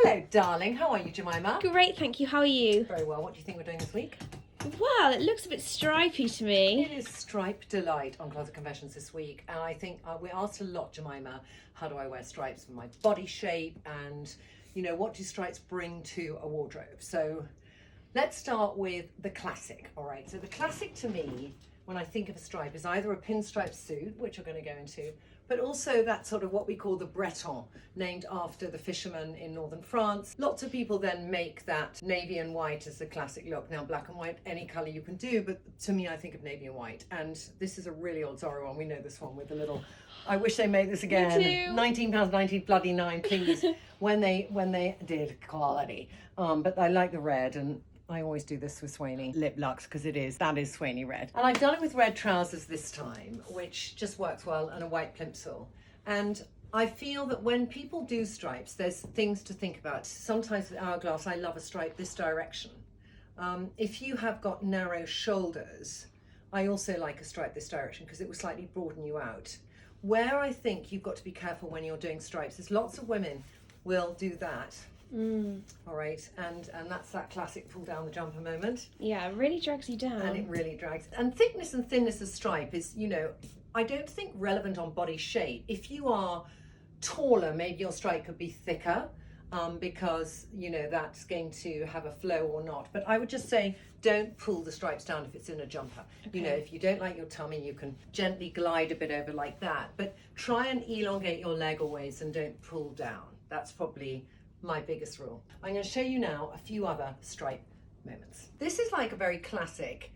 Hello, darling. How are you, Jemima? Great, thank you. How are you? Very well. What do you think we're doing this week? Well, it looks a bit stripy to me. It is Stripe Delight on Closet Confessions this week. And I think we asked a lot, Jemima, how do I wear stripes for my body shape? And, you know, what do stripes bring to a wardrobe? So let's start with the classic, all right? So the classic to me, when I think of a stripe, is either a pinstripe suit, which we're going to go into, but also that sort of what we call the Breton, named after the fishermen in northern France. Lots of people then make that navy and white as the classic look. Now, black and white, any colour you can do, but to me, I think of navy and white. And this is a really old Zorro one. We know this one with the little, I wish they made this again. £19.90 bloody 9, please. when they did quality. But I like the red, and I always do this with Swainy Lip Luxe because that is Swainy red. And I've done it with red trousers this time, which just works well, and a white plimsoll. And I feel that when people do stripes, there's things to think about. Sometimes with Hourglass, I love a stripe this direction. If you have got narrow shoulders, I also like a stripe this direction because it will slightly broaden you out. Where I think you've got to be careful when you're doing stripes is lots of women will do that. All right, and that's that classic pull down the jumper moment. Yeah, it really drags you down. And it really drags. And thickness and thinness of stripe is, you know, I don't think relevant on body shape. If you are taller, maybe your stripe could be thicker because, you know, that's going to have a flow or not. But I would just say don't pull the stripes down if it's in a jumper. Okay. You know, if you don't like your tummy, you can gently glide a bit over like that. But try and elongate your leg always and don't pull down. That's probably my biggest rule. I'm going to show you now a few other stripe moments. This is like a very classic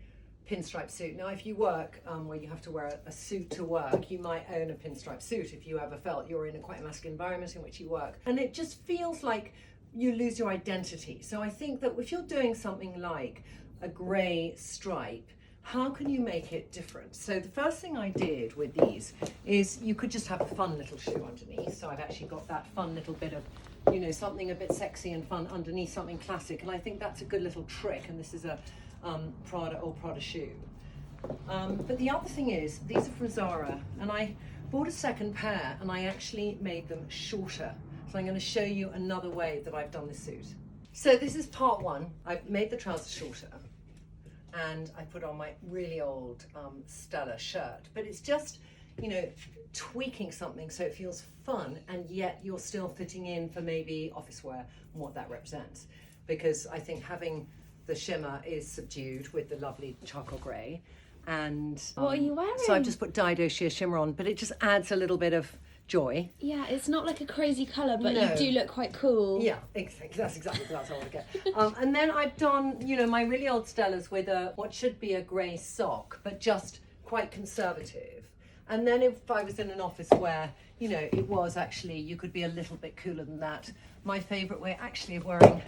pinstripe suit. Now, if you work where you have to wear a suit to work, you might own a pinstripe suit if you ever felt you're in a quite masculine environment in which you work. And it just feels like you lose your identity. So I think that if you're doing something like a grey stripe, how can you make it different? So the first thing I did with these is you could just have a fun little shoe underneath. So I've actually got that fun little bit of, you know, something a bit sexy and fun underneath something classic. And I think that's a good little trick. And this is a Prada shoe. But the other thing is, these are from Zara. And I bought a second pair and I actually made them shorter. So I'm going to show you another way that I've done this suit. So this is part one. I've made the trousers shorter. And I put on my really old Stella shirt. But it's just, you know, tweaking something so it feels fun and yet you're still fitting in for maybe office wear and what that represents. Because I think having the shimmer is subdued with the lovely charcoal grey. And what are you wearing? So I've just put Dido sheer shimmer on, but it just adds a little bit of joy. Yeah, it's not like a crazy colour, but No. you do look quite cool. Yeah, exactly. That's exactly what I want to get. And then I've done, you know, my really old Stellas with what should be a grey sock, but just quite conservative. And then if I was in an office where, you know, it was actually, you could be a little bit cooler than that. My favourite way actually of wearing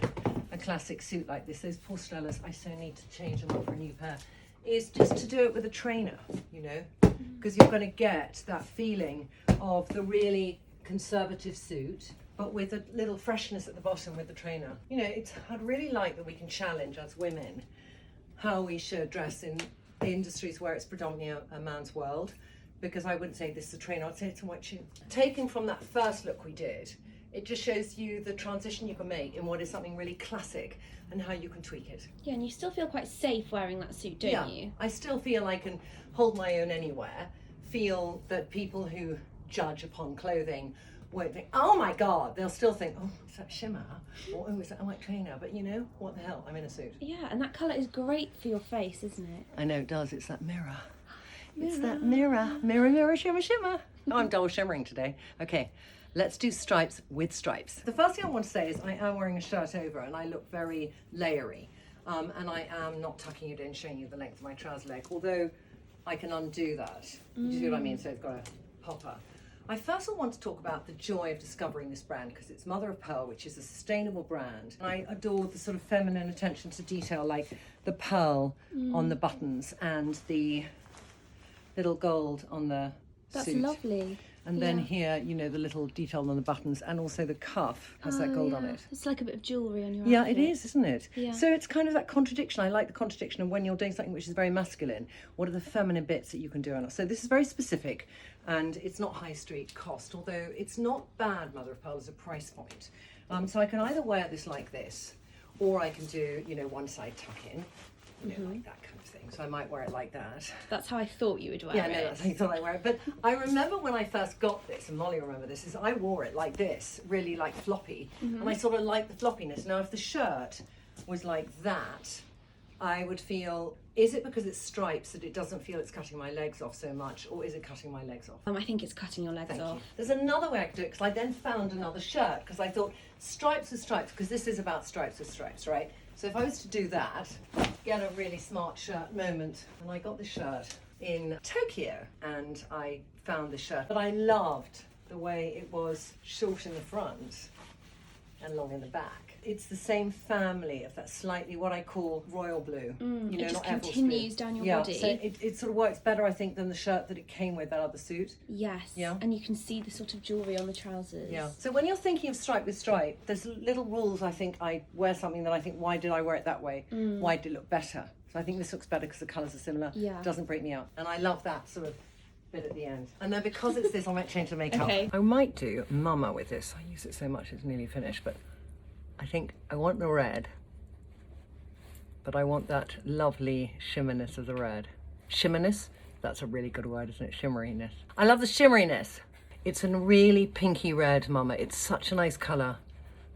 a classic suit like this, those poor Stellas, I so need to change them up for a new pair, is just to do it with a trainer, you know, because you're going to get that feeling of the really conservative suit, but with a little freshness at the bottom with the trainer. You know, I'd really like that we can challenge as women how we should dress in industries where it's predominantly a man's world, because I wouldn't say this is a trainer, I'd say it's a white shoe. Taken from that first look we did, it just shows you the transition you can make in what is something really classic and how you can tweak it. Yeah, and you still feel quite safe wearing that suit, don't you? I still feel I can hold my own anywhere, feel that people who judge upon clothing won't think, oh my God, they'll still think, oh, is that shimmer? Or, oh, is that a white trainer? But you know, what the hell, I'm in a suit. Yeah, and that colour is great for your face, isn't it? I know it does, it's that mirror. It's that mirror, mirror, mirror, shimmer, shimmer. Oh, I'm double shimmering today. Okay, let's do stripes with stripes. The first thing I want to say is I am wearing a shirt over and I look very layery. And I am not tucking it in, showing you the length of my trouser leg, although I can undo that. Do you see what I mean? So it's got a popper. I first of all want to talk about the joy of discovering this brand because it's mother of pearl, which is a sustainable brand. And I adore the sort of feminine attention to detail, like the pearl on the buttons and the little gold on the That's suit. lovely. And then here, you know, the little detail on the buttons and also the cuff has that gold on it. It's like a bit of jewellery on your Yeah, outfit. it is, isn't it? Yeah. So it's kind of that contradiction. I like the contradiction of when you're doing something which is very masculine, what are the feminine bits that you can do on it? So this is very specific and it's not high street cost, although it's not bad, mother of pearl, as a price point. So I can either wear this like this, or I can do, you know, one side tuck in, you know, like that kind of thing. So I might wear it like that. That's how I thought you would wear Yeah, it. no, that's how you thought I wear it. But I remember when I first got this, and Molly will remember this, is I wore it like this, really like floppy. And I sort of like the floppiness. Now, if the shirt was like that, I would feel, is it because it's stripes that it doesn't feel it's cutting my legs off so much, or is it cutting my legs off? I think it's cutting your legs off. There's another way I could do it, because I then found another shirt, because I thought stripes with stripes, because this is about stripes with stripes, right? So if I was to do that, get a really smart shirt moment, and I got this shirt in Tokyo, and I found this shirt, but I loved the way it was short in the front and long in the back. It's the same family of that slightly what I call royal blue. You know, it just not Evel's continues blue. down your Yeah, body. so it sort of works better, I think, than the shirt that it came with, that other suit. Yes. Yeah. And you can see the sort of jewellery on the trousers. Yeah. So when you're thinking of stripe with stripe, there's little rules. I think I wear something that I think, why did I wear it that way? Why did it look better? So I think this looks better because the colours are similar. Yeah. Doesn't break me out. And I love that sort of bit at the end. And then because it's this, I might change the makeup. Okay. I might do Mama with this. I use it so much it's nearly finished, but I think I want the red, but I want that lovely shimmerness of the red. Shimmerness? That's a really good word, isn't it? Shimmeriness. I love the shimmeriness. It's a really pinky red, Mama. It's such a nice colour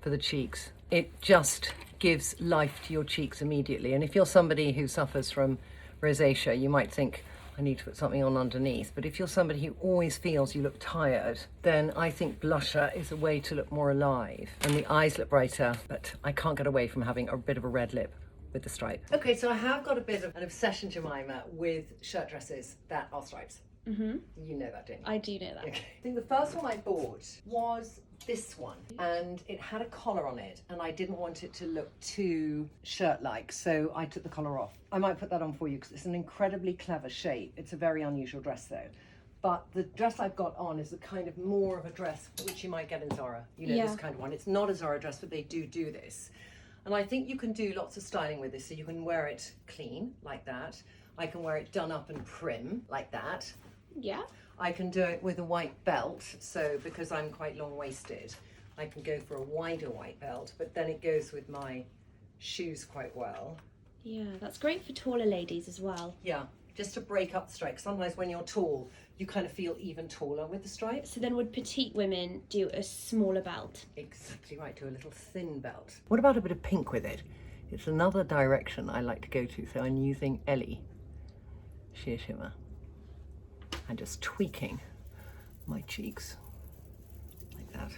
for the cheeks. It just gives life to your cheeks immediately. And if you're somebody who suffers from rosacea, you might think, I need to put something on underneath. But if you're somebody who always feels you look tired, then I think blusher is a way to look more alive. And the eyes look brighter, but I can't get away from having a bit of a red lip with the stripe. Okay, so I have got a bit of an obsession, Jemima, with shirt dresses that are stripes. You know that, don't you? I do know that. Okay. I think the first one I bought was this one, and it had a collar on it, and I didn't want it to look too shirt-like, so I took the collar off. I might put that on for you because it's an incredibly clever shape. It's a very unusual dress though. But the dress I've got on is a kind of more of a dress which you might get in Zara. You know, this kind of one. It's not a Zara dress, but they do this. And I think you can do lots of styling with this. So you can wear it clean, like that. I can wear it done up and prim, like that. Yeah. I can do it with a white belt, so because I'm quite long-waisted, I can go for a wider white belt, but then it goes with my shoes quite well. Yeah, that's great for taller ladies as well. Yeah, just to break up the stripe. Sometimes when you're tall, you kind of feel even taller with the stripes. So then would petite women do a smaller belt? Exactly right, do a little thin belt. What about a bit of pink with it? It's another direction I like to go to, so I'm using Ellie Sheer Shimmer. And just tweaking my cheeks like that.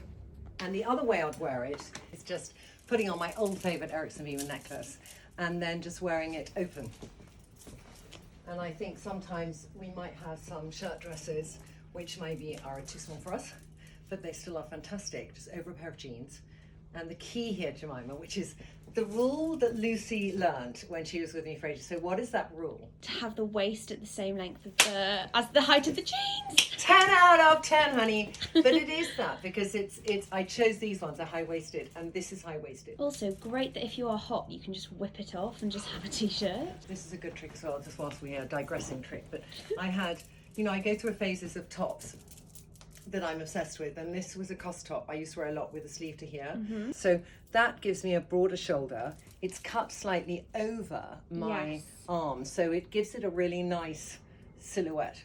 And the other way I'd wear it is just putting on my old favourite Ericsson Viva necklace and then just wearing it open. And I think sometimes we might have some shirt dresses which maybe are too small for us, but they still are fantastic, just over a pair of jeans. And the key here, Jemima, which is the rule that Lucy learned when she was with me for ages. So what is that rule? To have the waist at the same length of as the height of the jeans. 10 out of 10, honey. But it is that because it's. I chose these ones, they're high-waisted, and this is high-waisted. Also, great that if you are hot, you can just whip it off and just have a t-shirt. This is a good trick as well, just whilst we are digressing trick. But I had, you know, I go through phases of tops that I'm obsessed with, and this was a cost top I used to wear a lot with a sleeve to here. So that gives me a broader shoulder. It's cut slightly over my arm, so it gives it a really nice silhouette.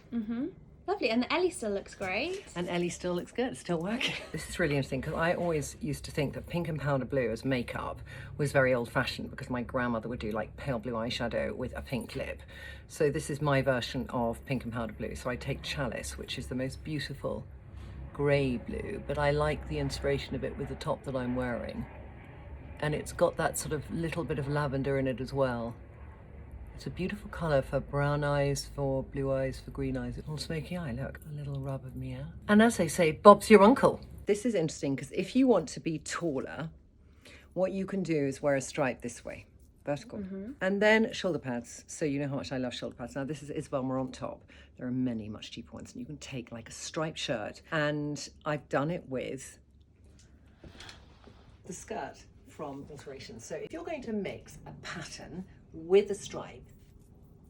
Lovely, and the Ellie still looks great. And Ellie still looks good, it's still working. This is really interesting because I always used to think that pink and powder blue as makeup was very old-fashioned because my grandmother would do like pale blue eyeshadow with a pink lip. So this is my version of pink and powder blue. So I take Chalice, which is the most beautiful grey blue, but I like the inspiration of it with the top that I'm wearing. And it's got that sort of little bit of lavender in it as well. It's a beautiful colour for brown eyes, for blue eyes, for green eyes. A little smoky eye, look. A little rub of me out. And as they say, Bob's your uncle. This is interesting because if you want to be taller, what you can do is wear a stripe this way, vertical. And then shoulder pads. So you know how much I love shoulder pads. Now this is Isabel Marant top. There are many much cheaper ones. And you can take like a striped shirt. And I've done it with the skirt from Alterations. So if you're going to mix a pattern with a stripe,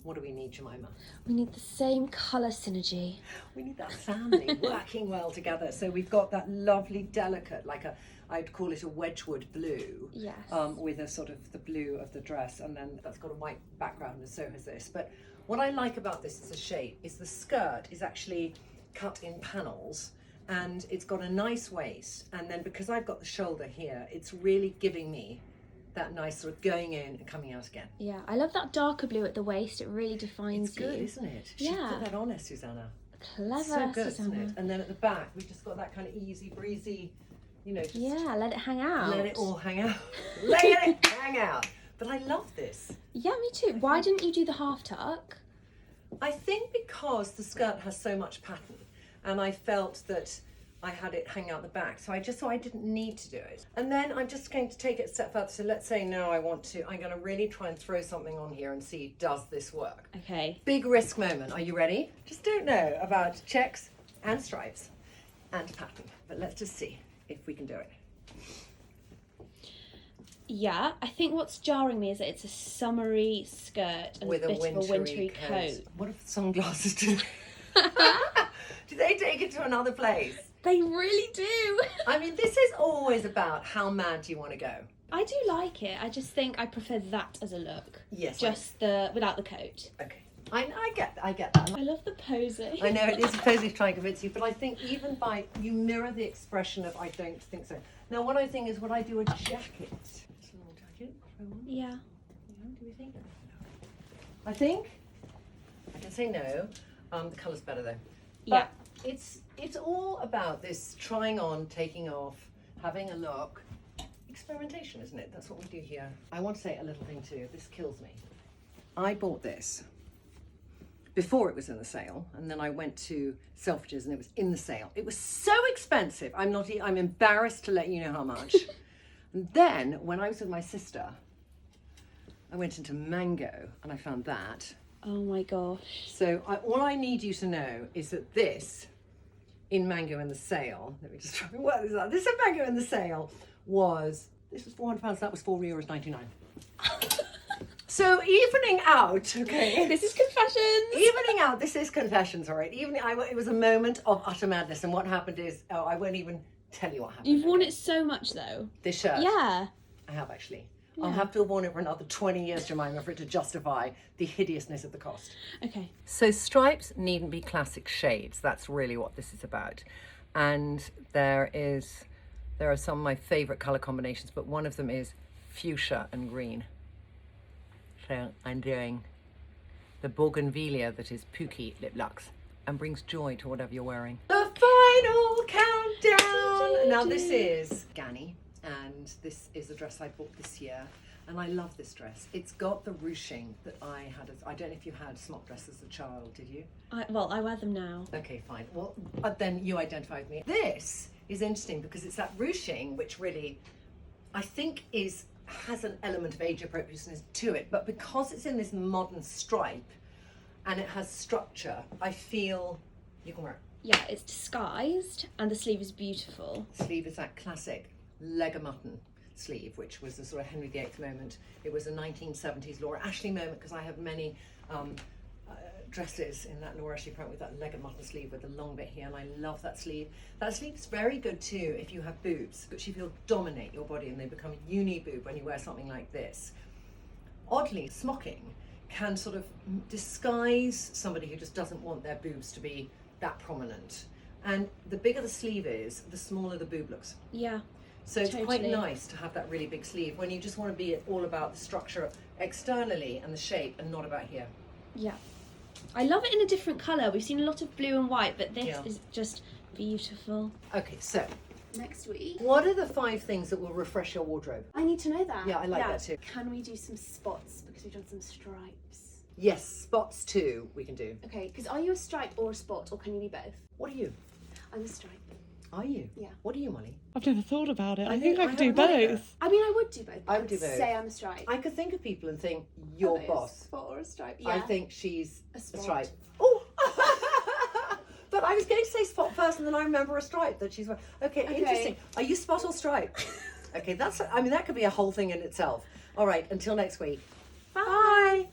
What do we need, Jemima? We need the same colour synergy. We need that family working well together. So we've got that lovely delicate, like I'd call it a Wedgwood blue. Yes. With a sort of the blue of the dress, and then that's got a white background, and so has this. But what I like about this as a shape is the skirt is actually cut in panels, and it's got a nice waist, and then because I've got the shoulder here, it's really giving me that nice sort of going in and coming out again. Yeah, I love that darker blue at the waist. It really defines It's good, you. isn't it? Yeah. She put that on her, Susanna. Clever, So good, Susanna. isn't it? And then at the back, we've just got that kind of easy breezy, you know, just Yeah, let it hang out. let it all hang out. Let it hang out. But I love this. Yeah, me too. Why didn't you do the half tuck? I think because the skirt has so much pattern, and I felt that I had it hang out the back, so I just thought I didn't need to do it. And then I'm just going to take it a step further. So let's say now I'm going to really try and throw something on here and see, does this work? Okay. Big risk moment. Are you ready? Just don't know about checks and stripes and pattern, but let's just see if we can do it. Yeah, I think what's jarring me is that it's a summery skirt and With a bit of a wintry coat. What if the sunglasses do? Do they take it to another place? They really do. I mean, this is always about how mad do you want to go. I do like it. I just think I prefer that as a look. Yes. Just without the coat. Okay. I get that. I love the posing. I know it is supposedly trying to convince you, but I think even by you mirror the expression of I don't think so. Now what I think is would I do a jacket? Just a little jacket. Throw on. Yeah. Yeah, do we think? I think I can say no. The colour's better though. But it's all about this trying on, taking off, having a look. Experimentation, isn't it? That's what we do here. I want to say a little thing too. This kills me. I bought this before it was in the sale, and then I went to Selfridges and it was in the sale. It was so expensive. I'm embarrassed to let you know how much. And then when I was with my sister, I went into Mango and I found that. Oh my gosh. So all I need you to know is that this in Mango in the sale, let me just try and work this out. This in Mango in the sale this was £400, that was €4.99. So evening out, okay. This is confessions. Evening out, this is confessions, all right. It was a moment of utter madness, and what happened is, I won't even tell you what happened. You've worn it so much though. This shirt? Yeah. I have actually. Yeah. I'll have to have worn it for another 20 years, Jemima, for it to justify the hideousness of the cost. Okay. So stripes needn't be classic shades. That's really what this is about. And there are some of my favourite colour combinations, but one of them is fuchsia and green. So I'm doing the Bougainvillea that is Pookie Lip Luxe and brings joy to whatever you're wearing. The final countdown! Now this is Ganni, and this is a dress I bought this year, and I love this dress. It's got the ruching that I had. I don't know if you had smock dresses as a child, did you? I wear them now. Okay, fine. Well, then you identify with me. This is interesting because it's that ruching which really, I think, has an element of age appropriateness to it, but because it's in this modern stripe and it has structure, I feel you can wear it. Yeah, it's disguised and the sleeve is beautiful. Sleeve is that classic leg of mutton sleeve, which was the sort of Henry VIII moment. It was a 1970s Laura Ashley moment because I have many dresses in that Laura Ashley print with that leg of mutton sleeve with the long bit here, and I love that sleeve. That sleeve is very good too if you have boobs, which you feel dominate your body and they become uni boob when you wear something like this. Oddly, smocking can sort of disguise somebody who just doesn't want their boobs to be that prominent. And the bigger the sleeve is, the smaller the boob looks. Yeah. So it's quite Totally. nice to have that really big sleeve when you just want to be all about the structure externally and the shape and not about here. Yeah. I love it in a different colour. We've seen a lot of blue and white, but this Yeah. is just beautiful. Okay, so Next week. what are the 5 things that will refresh your wardrobe? I need to know that. Yeah, I like that too. Can we do some spots because we've done some stripes? Yes, spots too we can do. Okay, because are you a stripe or a spot, or can you be both? What are you? I'm a stripe. Are you? Yeah. What are you, Molly? I've never thought about it. I I think think I could I do haven't either. both. I mean, I would do both. I would do both. Say I'm a stripe. I could think of people and think, Are your they a boss. spot or a stripe? I Yeah. think she's A a spot. stripe. Oh! But I was going to say spot first and then I remember a stripe that she's wearing. Okay, interesting. Are you spot or stripe? Okay, that could be a whole thing in itself. All right, until next week. Bye.